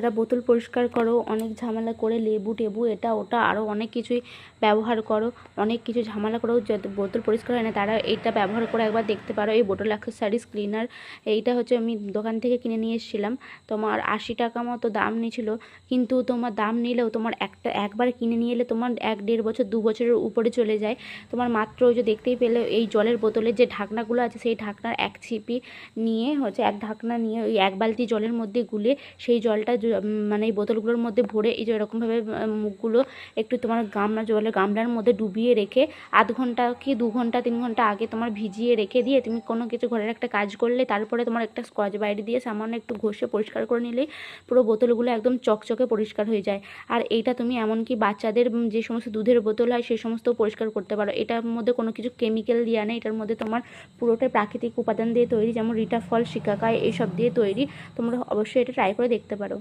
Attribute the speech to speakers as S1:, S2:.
S1: যারা বোতল পরিষ্কার করো অনেক ঝামেলা করে লেবু টেবু এটা ওটা আরও অনেক কিছুই ব্যবহার করো, অনেক কিছু ঝামেলা করেও যাতে বোতল পরিষ্কার হয় না, তারা এইটা ব্যবহার করে একবার দেখতে পারো। এই বোতল অ্যাক্সেসরিজ ক্লিনার এইটা হচ্ছে আমি দোকান থেকে কিনে নিয়ে এসেছিলাম। তোমার 80 টাকা মতো দাম নিয়েছিল, কিন্তু তোমার দাম নিলেও তোমার একবার কিনে নিয়ে এলে তোমার 1-1.5 বছর 2 বছরের উপরে চলে যায়। তোমার মাত্র ওই যে দেখতেই পেলে এই জলের বোতলের যে ঢাকনাগুলো আছে সেই ঢাকনার এক ছিপি নিয়ে হচ্ছে এক ঢাকনা নিয়ে ওই 1 বালতি জলের মধ্যে গুলে সেই জলটা মানে এই বোতলগুলোর মধ্যে ভরে এই যে এরকমভাবে মুখগুলো একটু তোমার জলের গামলার মধ্যে ডুবিয়ে রেখে আধ ঘন্টা কি 2 ঘন্টা 3 ঘন্টা আগে তোমার ভিজিয়ে রেখে দিয়ে তুমি কোনো কিছু ঘরের একটা কাজ করলে তারপরে তোমার একটা স্কচ বাইরে দিয়ে সামান্য একটু ঘষে পরিষ্কার করে নিলেই পুরো বোতলগুলো একদম চকচকে পরিষ্কার হয়ে যায়। আর এইটা তুমি এমনকি বাচ্চাদের যে সমস্ত দুধের বোতল হয় সেই সমস্ত পরিষ্কার করতে পারো। এটার মধ্যে কোনো কিছু কেমিক্যাল দেওয়া নেই, এটার মধ্যে তোমার পুরোটাই প্রাকৃতিক উপাদান দিয়ে তৈরি, যেমন রিটা ফল, শিকাকাই এইসব দিয়ে তৈরি। তোমরা অবশ্যই এটা ট্রাই করে দেখতে পারো।